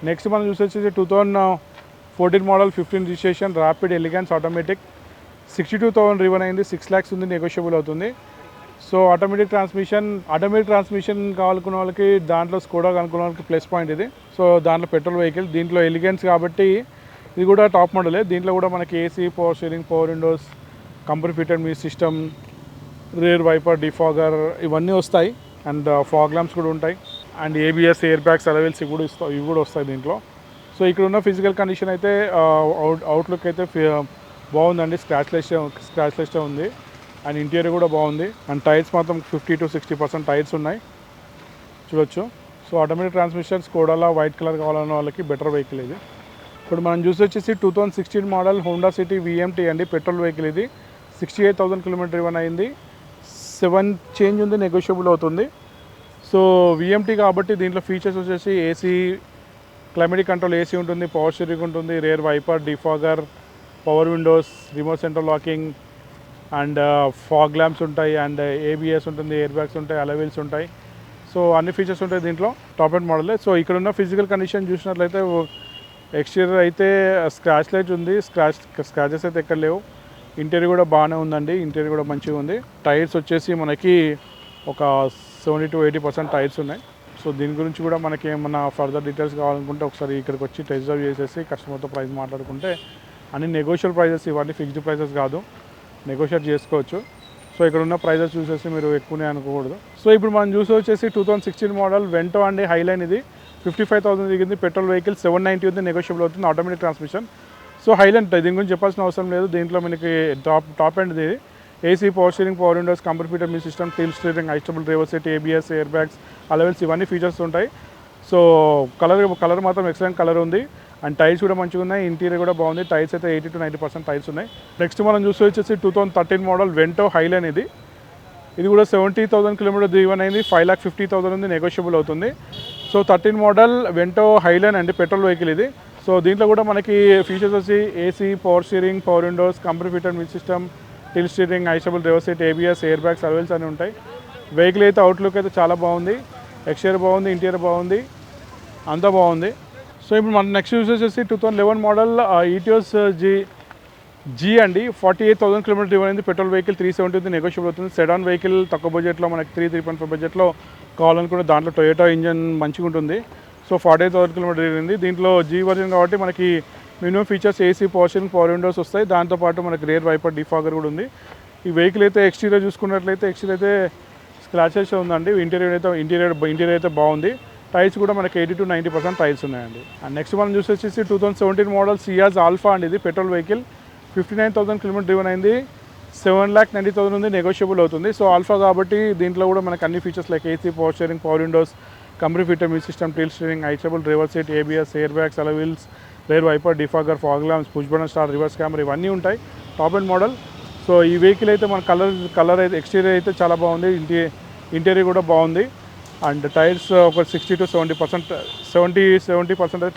Next మనం చూసొచ్చేసి 2014 model 15 registration rapid elegance automatic 62,000 రివన్ అయింది. 6 lakhs ఉంది, నెగోషియబుల్ అవుతుంది. సో ఆటోమేటిక్ ట్రాన్స్మిషన్ కావాలనుకున్న వాళ్ళకి దాంట్లో స్కోడా అనుకున్న వాళ్ళకి ప్లస్ పాయింట్ ఇది. సో దాంట్లో పెట్రోల్ వెహికల్, దీంట్లో ఎలిగెన్స్ కాబట్టి ఇది కూడా టాప్ మోడలే. దీంట్లో కూడా మనకి AC, power steering, power windows, company fitted music system, rear wiper, defogger ఇవన్నీ వస్తాయి. అండ్ ఫాగ్ ల్యాంప్స్ కూడా ఉంటాయి. And ABS, air bags, alloy wheels ఇవి కూడా వస్తాయి దీంట్లో. సో ఇక్కడ ఉన్న ఫిజికల్ కండిషన్ అయితే అవుట్లుక్ అయితే బాగుందండి. స్క్రాచ్లెస్టే ఉంది. అండ్ ఇంటీరియర్ కూడా బాగుంది. అండ్ టైర్స్ మాత్రం 50 to 60% టైర్స్ ఉన్నాయి, చూడొచ్చు. సో ఆటోమేటిక్ ట్రాన్స్మిషన్ స్కోడాలా వైట్ కలర్ కావాలన్న వాళ్ళకి బెటర్ వెహికల్ ఇది. ఇప్పుడు మనం చూసి వచ్చేసి 2016 మోడల్ హోండా సిటీ విఎంటీ అండి, పెట్రోల్ వెహికల్ ఇది. 68,000 కిలోమీటర్ రివన్ అయింది. 7 చేంజ్ ఉంది, నెగోషియబుల్ అవుతుంది. సో విఎంటీ కాబట్టి దీంట్లో ఫీచర్స్ వచ్చేసి ఏసీ, క్లైమేటిక్ కంట్రోల్ ఏసీ ఉంటుంది, పవర్ స్టీరింగ్ ఉంటుంది, rear wiper, defogger, power windows, remote central locking, and fog lamps ఉంటాయి, అండ్ ఏబిఎస్ ఉంటుంది, ఎయిర్ బ్యాగ్స్ ఉంటాయి, అలవెల్స్ ఉంటాయి. సో అన్ని ఫీచర్స్ ఉంటాయి దీంట్లో. Top and మోడలే. సో ఇక్కడ ఉన్న ఫిజికల్ కండిషన్ చూసినట్లయితే ఎక్స్టీరియర్ అయితే స్క్రాచ్ లైట్ ఉంది, స్క్రాచెస్ అయితే ఎక్కడ లేవు. ఇంటీరియర్ కూడా బాగానే ఉందండి, ఇంటీరియర్ కూడా మంచిగా ఉంది. టైర్స్ వచ్చేసి మనకి ఒక 70 to 80% టైర్స్ ఉన్నాయి. సో దీని గురించి కూడా మనకి ఏమన్నా ఫర్దర్ డీటెయిల్స్ కావాలనుకుంటే ఒకసారి ఇక్కడికి వచ్చి టెస్ట్ డ్రైవ్ చేసేసి కస్టమర్తో ప్రైస్ మాట్లాడుకుంటే, అన్ని నెగోషియల్ ప్రైజెస్, ఇవన్నీ ఫిక్స్డ్ ప్రైజెస్ కాదు, నెగోషియేట్ చేసుకోవచ్చు. సో ఇక్కడ ఉన్న ప్రైజెస్ చూసేసి మీరు ఎక్కువనే అనుకోకూడదు. సో ఇప్పుడు మనం చూసి వచ్చేసి 2016 మోడల్ వెంటో అండి, హైలైన్ ఇది. 55,000 దిగింది, పెట్రోల్ వెహికల్. 790 ఉంది, నెగోషియబుల్ అవుతుంది, ఆటోమేటిక్ ట్రాన్స్మిషన్. సో హైలైన్ దీని గురించి చెప్పాల్సిన అవసరం లేదు. దీంట్లో మనకి టాప్ ఎండ్ ఇది. AC, power steering, power windows, company fitted music system, tilt steering, adjustable driver seat, ABS, air bags, alloy wheels ఇవన్నీ ఫీచర్స్ ఉంటాయి. సో కలర్ మాత్రం ఎక్సలెంట్ కలర్ ఉంది. అండ్ టైర్స్ కూడా మంచిగా ఉన్నాయి, ఇంటీరియర్ కూడా బాగుంది. టైర్స్ అయితే 80 to 90% టైర్స్ ఉన్నాయి. నెక్స్ట్ మనం చూసి వచ్చేసి 2013 మోడల్ వెంటో హైలైన్ ఇది. ఇది కూడా 70,000 కిలోమీటర్ దివన్ అయింది. 5,50,000 ఉంది, నెగోషియబుల్ అవుతుంది. సో 13 మోడల్ వెంటో హైలైన్ అండి, పెట్రోల్ వెహికల్ ఇది. సో దీంట్లో కూడా మనకి ఫీచర్స్ వచ్చి AC, power steering, power windows, company fitted music system, tilt steering, adjustable driver seat, ABS, air bags, అలవెల్స్ అని ఉంటాయి. వెహికల్ అయితే అవుట్లుక్ అయితే చాలా బాగుంది, ఎక్స్టీరియర్ బాగుంది, ఇంటీరియర్ బాగుంది, అంతా బాగుంది. సో ఇప్పుడు మన నెక్స్ట్ యూస్ వచ్చేసి 2011 మోడల్ ఈటియోస్ జీ అండి. 48,000 కిలోమీటర్ డ్రైవ్ అయింది, పెట్రోల్ వెహికల్. 370 ఉంది, నెగోషియబుల్ అవుతుంది. సెడాన్ వెహికల్, తక్కువ బడ్జెట్లో మనకి 3.5 బడ్జెట్లో కావాలనుకుంటే దాంట్లో టొయోటా ఇంజన్ మంచిగా ఉంటుంది. So 48,000 kilometer drive. దీంట్లో జీ వర్జన్ కాబట్టి మనకి minimum features AC, power steering, power windows వస్తాయి. దాంతోపాటు మనకి రేర్ వైపర్, డిఫాగర్ కూడా ఉంది. ఈ వెహికల్ అయితే ఎక్స్టీరియర్ చూసుకున్నట్లయితే ఎక్స్టీరియర్ అయితే స్క్రాచెస్ ఉందండి. ఇంటీరియర్ అయితే బాగుంది. టైర్స్ కూడా మనకి 80 to 90% టైర్స్ ఉన్నాయండి. అండ్ నెక్స్ట్ మనం చూసేసి 2017 మోడల్ సియాజ్ ఆల్ఫా అండి, ఇది పెట్రోల్ వెహికల్. 59,000 కిలోమీటర్ డ్రైవన్ అయింది. 7,90,000 ఉంది, నెగోషియబుల్ అవుతుంది. సో ఆల్ఫా కాబట్టి దీంట్లో కూడా మనకి అన్ని features like AC, power steering, power windows, company fitted music system, tilt steering, adjustable driver seat, ABS, air bags, alloy wheels, rear wiper, defogger, fog lamps, push button start, reverse camera ఇవన్నీ ఉంటాయి. Top and model. So ఈ vehicle అయితే మన colour అయితే exterior అయితే చాలా బాగుంది, interior కూడా బాగుంది. అండ్ టైర్స్ ఒక 60 to 70%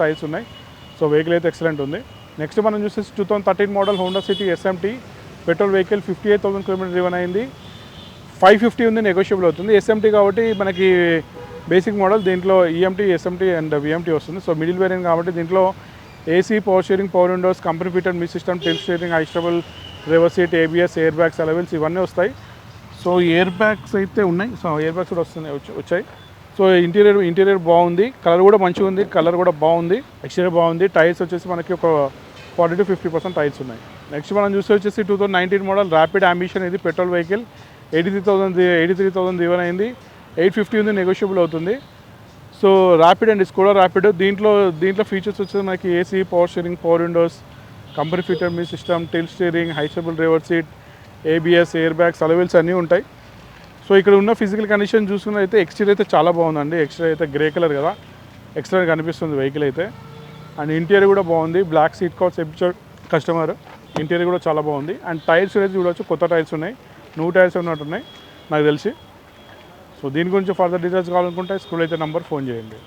టైర్స్ ఉన్నాయి. సో వెహికల్ అయితే ఎక్సలెంట్ ఉంది. నెక్స్ట్ మనం చూసేసి 2013 model Honda City SMT petrol vehicle. 58,000 kilometer driven అయింది. 550 ఉంది, నెగోషియబుల్ అవుతుంది. ఎస్ఎంటీ కాబట్టి మనకి బేసిక్ మోడల్. దీంట్లో ఈఎంటీ, ఎస్ఎంటీ అండ్ విఎంటీ వస్తుంది. సో మిడిల్ వేరియంట్ కాబట్టి దీంట్లో AC, power steering, power windows, company fitted music system, tilt steering, adjustable driver seat, ABS, air bags, alloy wheels ఇవన్నీ వస్తాయి. సో ఎయిర్ బ్యాగ్స్ అయితే ఉన్నాయి. సో ఎయిర్ బ్యాగ్స్ కూడా వచ్చాయి. So interior బాగుంది, కలర్ కూడా మంచిగా ఉంది, కలర్ కూడా బాగుంది, ఎక్స్టీరియర్ బాగుంది. టైర్స్ వచ్చేసి మనకి ఒక 40 to 50% టైర్స్ ఉన్నాయి. నెక్స్ట్ మనం వచ్చేసి 2019 మోడల్ ర్యాపిడ్ అంబిషన్, ఇది పెట్రోల్ వెహికల్. 83,000 దివన్ అయింది. 850 ఉంది, నెగోషియబుల్ అవుతుంది. సో ర్యాపిడ్ అండి, స్కోడా ర్యాపిడ్. దీంట్లో ఫీచర్స్ వచ్చేసి మనకి AC, power steering, power windows, company fitted music system, tilt steering, adjustable driver seat, ABS, air bags, అలవెల్స్ అన్నీ ఉంటాయి. సో ఇక్కడ ఉన్న ఫిజికల్ కండిషన్ చూసుకున్నట్లయితే ఎక్స్టీరియర్ అయితే చాలా బాగుందండి. ఎక్స్టీరియర్ అయితే గ్రే కలర్ కదా, ఎక్స్ట్రా కనిపిస్తుంది వెహికల్ అయితే. అండ్ ఇంటీరియర్ కూడా బాగుంది, బ్లాక్ సీట్ కవర్స్ ఇప్పించాడు కస్టమర్. ఇంటీరియర్ కూడా చాలా బాగుంది. అండ్ టైర్స్ అయితే చూడవచ్చు, కొత్త టైర్స్ ఉన్నాయి, న్యూ టైర్స్ ఉన్నట్టున్నాయి నాకు తెలిసి. సో దీని గురించి ఫర్దర్ డీటెయిల్స్ కావాలనుకుంటే స్కూల్ అయితే నంబర్ ఫోన్ చేయండి.